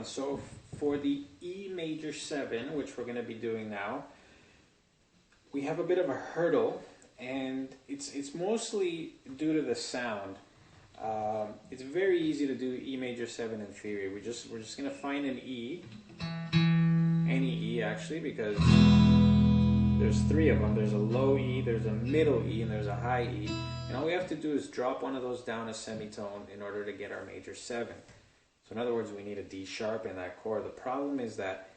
1. So for the E major 7, which we're going to be doing now, we have a bit of a hurdle, and it's mostly due to the sound. It's very easy to do E major 7 in theory. We're just going to find an E, any E actually, because there's 3 of them. There's a low E, there's a middle E, and there's a high E. And all we have to do is drop one of those down a semitone in order to get our major 7. So in other words, we need a D sharp in that chord. The problem is that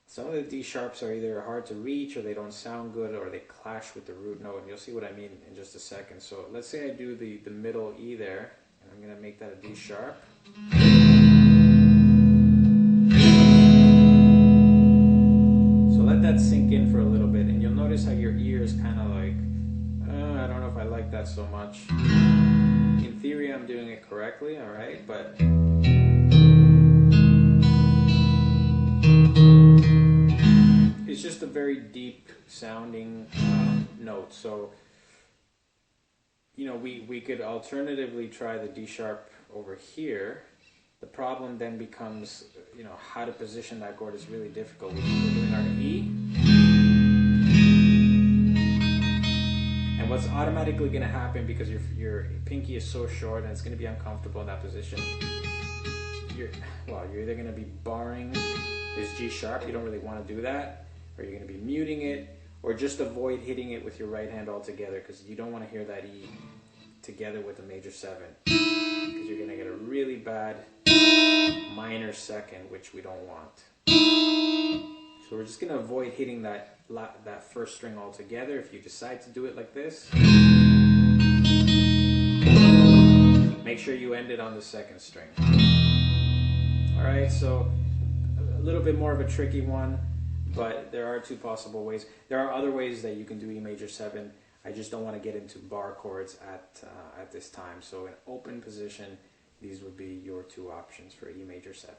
some of the D sharps are either hard to reach, or they don't sound good, or they clash with the root note. And you'll see what I mean in just a second. So let's say I do the middle E there, and I'm going to make that a D sharp. So let that sink in for a little bit, and you'll notice how your ear is kind of like, I don't know if I like that so much. In theory, I'm doing it correctly, all right, but it's just a very deep sounding note. So, you know, we could alternatively try the D sharp over here. The problem then becomes, you know, how to position that chord is really difficult. We're doing our E. And what's automatically going to happen, because your pinky is so short and it's going to be uncomfortable in that position, you're either going to be barring this G sharp, you don't really want to do that, or you're going to be muting it, or just avoid hitting it with your right hand altogether, because you don't want to hear that E together with a major 7, because you're going to get a really bad minor second, which we don't want. So we're just going to avoid hitting that first string altogether. If you decide to do it like this, make sure you end it on the second string. Alright, so a little bit more of a tricky one, but there are 2 possible ways. There are other ways that you can do E major 7. I just don't want to get into bar chords at this time. So in open position, these would be your 2 options for E major 7.